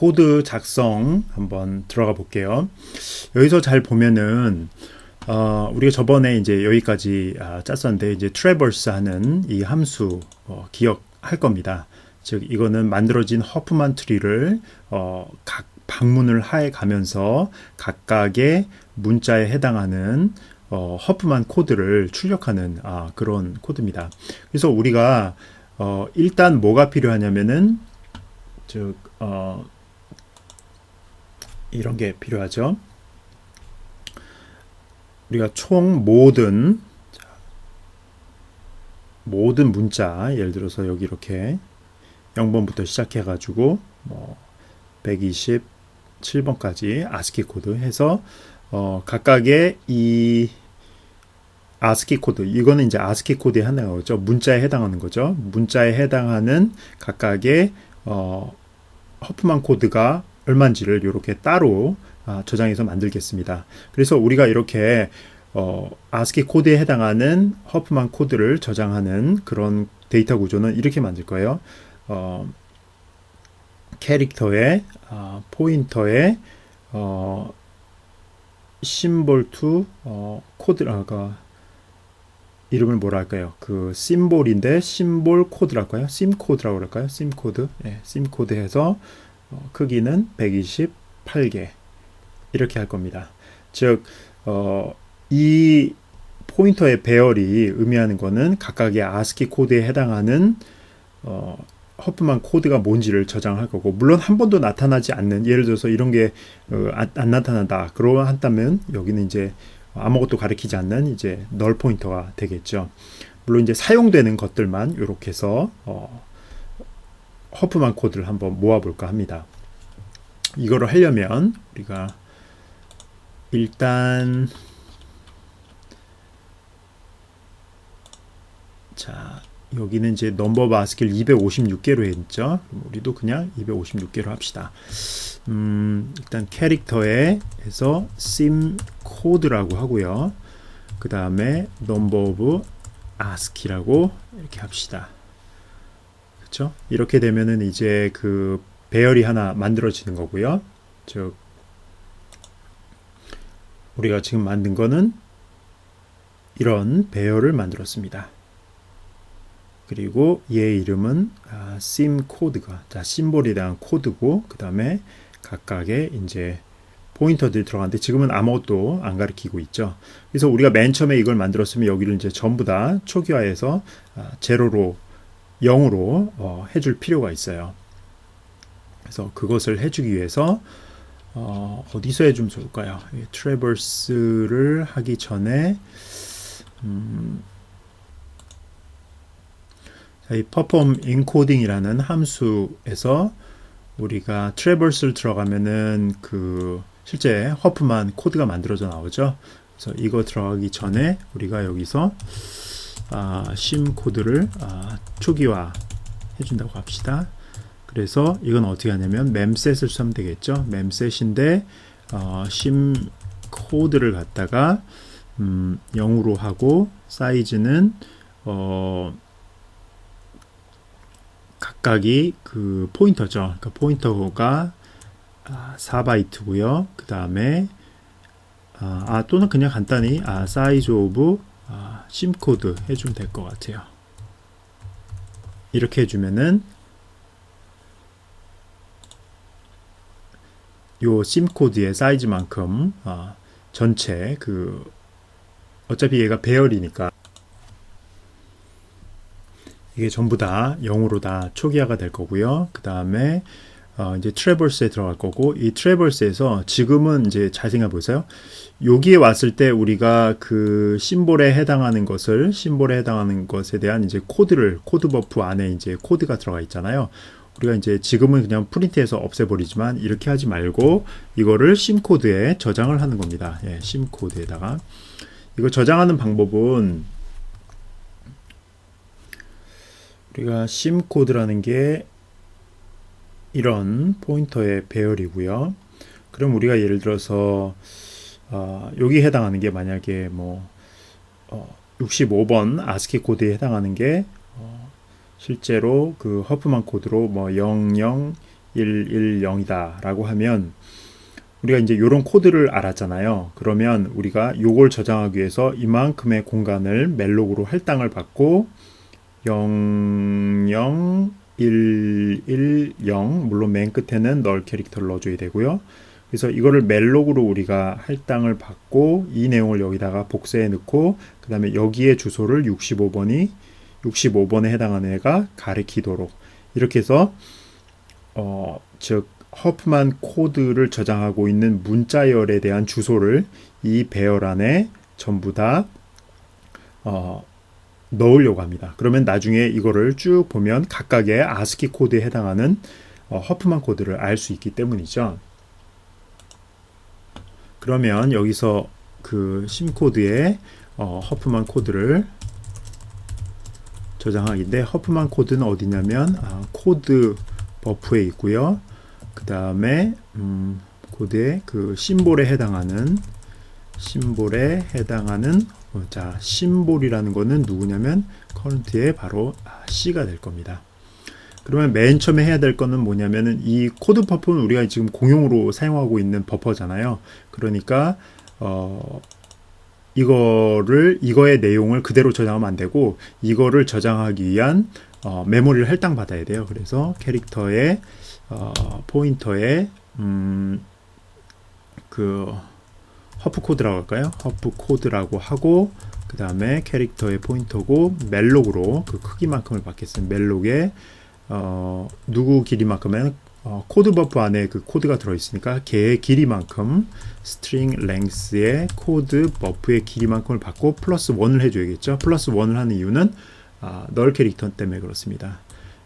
코드 작성 한번 들어가 볼게요. 여기서 잘 보면은 우리가 저번에 이제 여기까지 짰었는데 이제 트래버스 하는 이 함수 기억할 겁니다. 즉 이거는 만들어진 허프만 트리를 각 방문을 해 가면서 각각의 문자에 해당하는 허프만 코드를 출력하는 그런 코드입니다. 그래서 우리가 일단 뭐가 필요하냐면은 즉 이런 게 필요하죠. 우리가 총 모든 문자, 예를 들어서 여기 이렇게 0번부터 시작해 가지고 뭐 127번까지 아스키 코드 해서 각각의 이 아스키 코드, 이거는 이제 아스키 코드의 하나죠. 문자에 해당하는 거죠. 문자에 해당하는 각각의 허프만 코드가 얼마인지를 이렇게 따로 저장해서 만들겠습니다. 그래서 우리가 이렇게 아스키 코드에 해당하는 허프만 코드를 저장하는 그런 데이터 구조는 이렇게 만들 거예요. 캐릭터에 포인터에 심볼 투 코드라가 이름을 뭐라 할까요? 그 심볼인데 심볼 코드랄까요? 심 코드라고 그럴까요? 심 코드. 예, 심 코드 해서 크기는 128개 이렇게 할 겁니다. 즉 이 포인터의 배열이 의미하는 거는 각각의 아스키 코드에 해당하는 허프만 코드가 뭔지를 저장할 거고, 물론 한 번도 나타나지 않는, 예를 들어서 이런 게 안 나타난다 그러고 한다면 여기는 이제 아무것도 가리키지 않는 이제 널 포인터가 되겠죠. 물론 이제 사용되는 것들만 이렇게 해서 허프만 코드를 한번 모아볼까 합니다. 이거를 하려면 우리가 일단 자 여기는 이제 넘버 오브 아스키를 256개로 했죠. 우리도 그냥 256개로 합시다. 일단 캐릭터에 해서 심 코드라고 하고요. 그 다음에 넘버 오브 아스키라고 이렇게 합시다. 그렇죠? 이렇게 되면은 이제 그 배열이 하나 만들어지는 거고요. 즉 우리가 지금 만든 거는 이런 배열을 만들었습니다. 그리고 얘의 이름은 심 코드가, 자 심볼에 대한 코드고, 그 다음에 각각의 이제 포인터들이 들어가는데 지금은 아무것도 안 가리키고 있죠. 그래서 우리가 맨 처음에 이걸 만들었으면 여기를 이제 전부 다 초기화해서 제로로 0으로 해줄 필요가 있어요. 그래서 그것을 해주기 위해서 어디서 해주면 좋을까요? 트래버스를 하기 전에 이 perform encoding이라는 함수에서 우리가 트래버스를 들어가면은 그 실제 허프만 코드가 만들어져 나오죠. 그래서 이거 들어가기 전에 우리가 여기서 심 코드를 초기화 해준다고 합시다. 그래서 이건 어떻게 하냐면 memset을 쓰면 되겠죠. memset인데 심 코드를 갖다가 0으로 하고 사이즈는 각각이 그 포인터죠. 그러니까 포인터가 4바이트고요. 그 다음에 또는 그냥 간단히 사이즈 오브 심 코드 해주면 될 것 같아요. 이렇게 해주면은 요 심 코드의 사이즈만큼 전체 그 어차피 얘가 배열이니까 이게 전부 다 0으로 다 초기화가 될 거고요. 그 다음에 이제 트래버스에 들어갈 거고, 이 트래버스에서 지금은 이제 잘 생각해 보세요. 여기에 왔을 때 우리가 그 심볼에 해당하는 것에 대한 이제 코드 버프 안에 이제 코드가 들어가 있잖아요. 우리가 이제 지금은 그냥 프린트해서 없애버리지만 이렇게 하지 말고 이거를 심 코드에 저장을 하는 겁니다. 예, 심 코드에다가 이거 저장하는 방법은 우리가 심 코드라는 게 이런 포인터의 배열이고요. 그럼 우리가 예를 들어서 여기 해당하는 게 만약에 뭐 65번 아스키 코드에 해당하는 게 실제로 그 허프만 코드로 뭐 00, 110이다 라고 하면 우리가 이제 이런 코드를 알았잖아요. 그러면 우리가 요걸 저장하기 위해서 이만큼의 공간을 멜록으로 할당을 받고 00 110 물론 맨 끝에는 널 캐릭터를 넣어줘야 되고요. 그래서 이거를 멜록으로 우리가 할당을 받고 이 내용을 여기다가 복사해 넣고 그 다음에 여기에 주소를 65번에 해당하는 애가 가리키도록 이렇게 해서 즉 허프만 코드를 저장하고 있는 문자열에 대한 주소를 이 배열 안에 전부 다 넣으려고 합니다. 그러면 나중에 이거를 쭉 보면 각각의 아스키 코드에 해당하는 허프만 코드를 알 수 있기 때문이죠. 그러면 여기서 그 심코드에 허프만 코드를 저장하기인데 허프만 코드는 어디냐면 코드 버프에 있고요. 그 다음에 코드의 그 심볼에 해당하는 자 심볼이라는 거는 누구냐면 커런트의 바로 C가 될 겁니다. 그러면 맨 처음에 해야 될 거는 뭐냐면은 이 코드 버퍼는 우리가 지금 공용으로 사용하고 있는 버퍼잖아요. 그러니까 이거의 내용을 그대로 저장하면 안 되고 이거를 저장하기 위한 메모리를 할당 받아야 돼요. 그래서 캐릭터의 포인터에 그 허프 코드라고 할까요? 허프 코드라고 하고 그 다음에 캐릭터의 포인터고 멜록으로 그 크기만큼을 받겠어요. 멜록에 누구 길이만큼은 코드 버프 안에 그 코드가 들어있으니까 걔의 길이만큼 string length의 코드 버프의 길이만큼을 받고 플러스 1을 해줘야겠죠. 플러스 1을 하는 이유는 널 캐릭터 때문에 그렇습니다.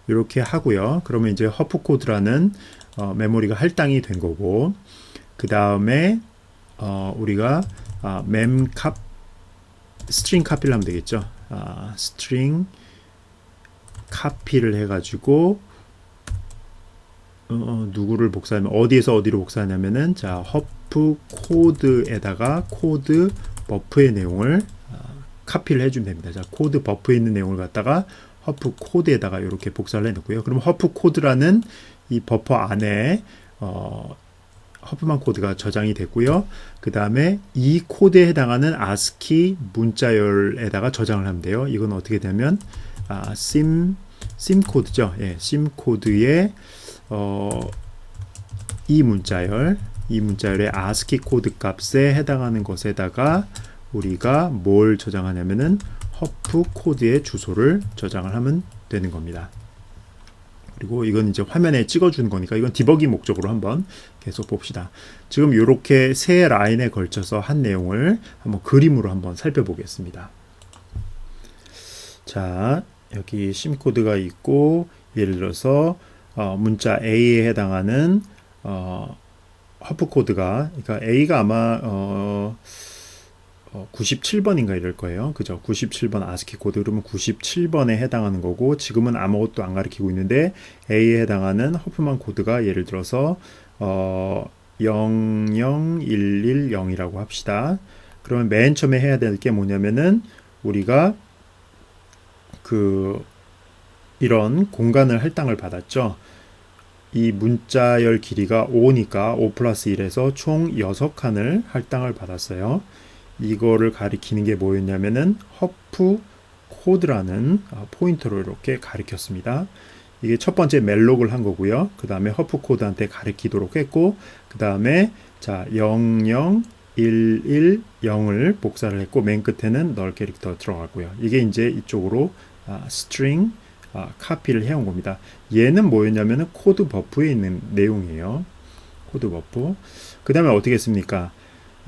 이렇게 하고요. 그러면 이제 허프 코드라는 메모리가 할당이 된 거고 그 다음에 우리가 스트링 카피를 하면 되겠죠. 스트링 카피를 해가지고 누구를 복사하면 어디에서 어디로 복사하냐면은 자 허프 코드에다가 코드 버프의 내용을 카피를 해주면 됩니다. 자 코드 버프에 있는 내용을 갖다가 허프 코드에다가 이렇게 복사를 해놓고요. 그럼 허프 코드라는 이 버퍼 안에 허프만 코드가 저장이 됐고요. 그 다음에 이 코드에 해당하는 아스키 문자열에다가 저장을 하면 돼요. 이건 어떻게 되면 심 코드죠. 예, 심 코드의 이 문자열의 아스키 코드 값에 해당하는 것에다가 우리가 뭘 저장하냐면은 허프 코드의 주소를 저장을 하면 되는 겁니다. 그리고 이건 이제 화면에 찍어주는 거니까 이건 디버깅 목적으로 한번 계속 봅시다. 지금 이렇게 세 라인에 걸쳐서 한 내용을 한번 그림으로 한번 살펴보겠습니다. 자, 여기 심코드가 있고 예를 들어서 문자 A에 해당하는 허프 코드가 그러니까 A가 아마 97번인가 이럴 거예요. 그죠? 97번 아스키 코드 그러면 97번에 해당하는 거고 지금은 아무것도 안 가리키고 있는데 A에 해당하는 허프만 코드가 예를 들어서 00110이라고 합시다. 그러면 맨 처음에 해야 될 게 뭐냐면은 우리가 이런 공간을 할당을 받았죠. 이 문자열 길이가 5니까 5 플러스 1에서 총 6칸을 할당을 받았어요. 이거를 가리키는 게 뭐였냐면은 허프 코드라는 포인터로 이렇게 가리켰습니다. 이게 첫 번째 멜록을 한 거고요. 그 다음에 허프 코드한테 가리키도록 했고 그 다음에 자 00110을 복사를 했고 맨 끝에는 널 캐릭터 들어가고요. 이게 이제 이쪽으로 스트링 카피를 해온 겁니다. 얘는 뭐였냐면은 코드 버프에 있는 내용이에요. 코드 버프. 그 다음에 어떻게 했습니까?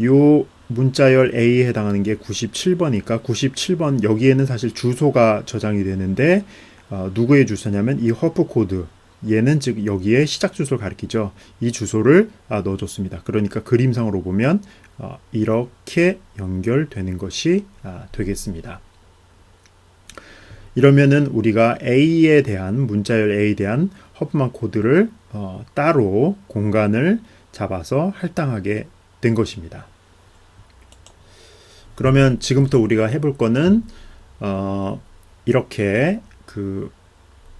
요 문자열 A에 해당하는 게 97번이니까 97번 여기에는 사실 주소가 저장이 되는데 누구의 주소냐면 이 허프 코드 얘는 즉 여기에 시작 주소를 가리키죠. 이 주소를 넣어줬습니다. 그러니까 그림상으로 보면 이렇게 연결되는 것이 되겠습니다. 이러면은 우리가 A에 대한 문자열 A에 대한 허프만 코드를 따로 공간을 잡아서 할당하게 된 것입니다. 그러면 지금부터 우리가 해볼 거는 이렇게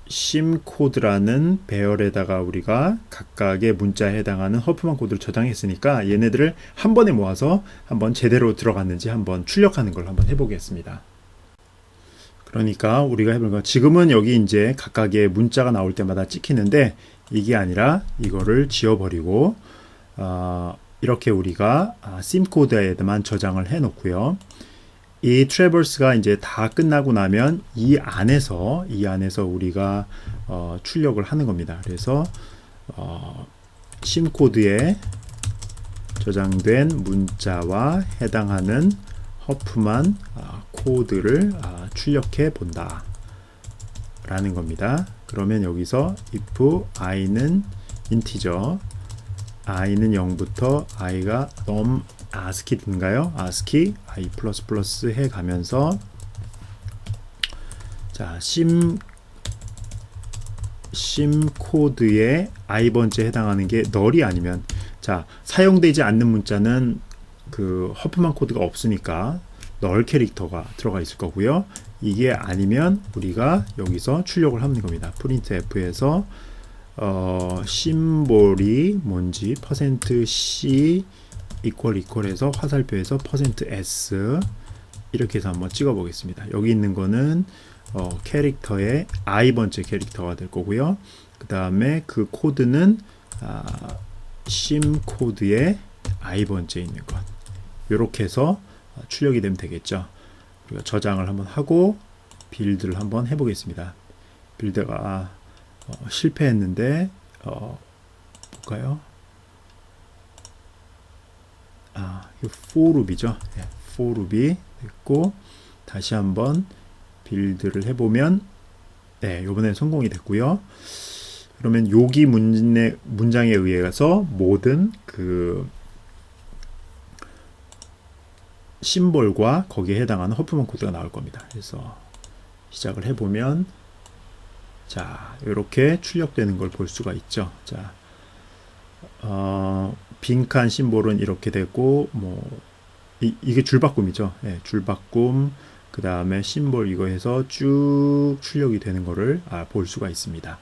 심 코드라는 배열에다가 우리가 각각의 문자에 해당하는 허프만 코드를 저장했으니까 얘네들을 한 번에 모아서 한번 제대로 들어갔는지 한번 출력하는 걸 한번 해보겠습니다. 그러니까 우리가 해보는 거, 지금은 여기 이제 각각의 문자가 나올 때마다 찍히는데 이게 아니라 이거를 지워버리고 이렇게 우리가 심 코드에만 저장을 해 놓고요. 이 트래버스가 이제 다 끝나고 나면 이 안에서 우리가 출력을 하는 겁니다. 그래서 심 코드에 저장된 문자와 해당하는 허프만 코드를 출력해 본다 라는 겁니다. 그러면 여기서 if i는 인티저, i는 0부터 i가 num ASCII인가요? ASCII i++ 해 가면서 자, 심 코드의 i번째 해당하는 게 널이 아니면, 자, 사용되지 않는 문자는 그 허프만 코드가 없으니까 널 캐릭터가 들어가 있을 거고요. 이게 아니면 우리가 여기서 출력을 하는 겁니다. printf에서 심볼이 뭔지 %c 이퀄해서 화살표에서 %s 이렇게 해서 한번 찍어 보겠습니다. 여기 있는 거는 캐릭터의 i번째 캐릭터가 될 거고요. 그 다음에 그 코드는 심 코드의 i번째 있는 것, 이렇게 해서 출력이 되면 되겠죠. 우리가 저장을 한번 하고 빌드를 한번 해보겠습니다. 빌드가 실패했는데 볼까요? 이 for loop이죠. 네, for loop이 됐고 다시 한번 빌드를 해보면 네, 이번에 성공이 됐고요. 그러면 여기 문장에 의해서 모든 그 심볼과 거기에 해당하는 허프만 코드가 나올 겁니다. 그래서 시작을 해보면 자, 이렇게 출력되는 걸 볼 수가 있죠. 자, 빈칸 심볼은 이렇게 되고 이게 줄바꿈이죠. 네, 줄바꿈, 그 다음에 심볼 이거 해서 쭉 출력이 되는 거를 볼 수가 있습니다.